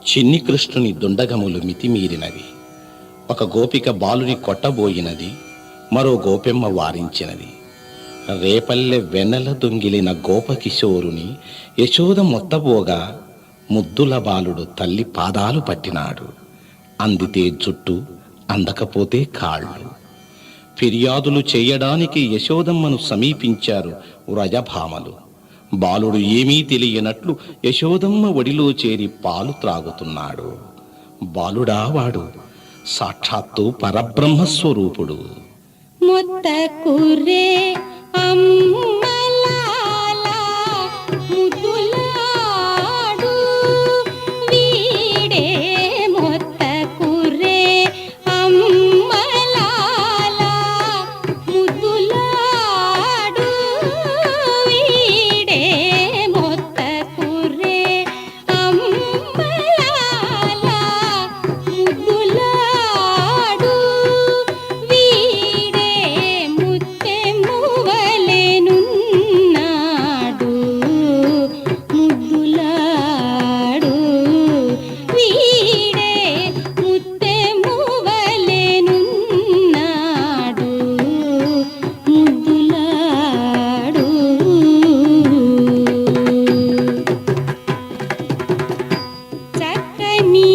చిన్ని కృష్ణుని దుండగములు మితిమీరినవి. ఒక గోపిక బాలుని కొట్టబోయినది, మరో గోపెమ్మ వారించినది. రేపల్లె వెన్నెల దొంగిలిన గోపకిశోరుని యశోద మొత్తబోగా ముద్దుల బాలుడు తల్లి పాదాలు పట్టినాడు. అందితే జుట్టు, అందకపోతే కాళ్ళు. ఫిర్యాదులు చేయడానికి యశోదమ్మను సమీపించారు వ్రజభామలు. బాలుడు ఏమీ తెలియనట్లు యశోదమ్మ ఒడిలో చేరి పాలు త్రాగుతున్నాడు. బాలుడా వాడు సాక్షాత్తు పరబ్రహ్మస్వరూపుడు. ముత్తకురే అమ్మలాల ముద్దులాడు వీడే ముత్తకురే అమ్మలాల ముద్దులాడు వీడే ముత్తకురే అమ్మలాల ముద్దులాడు వీడే ముత్తెమువలెనున్నాడు ముద్దులాడు వీడే ముత్తెమువలెనున్నాడు ముద్దులాడు. చక్కని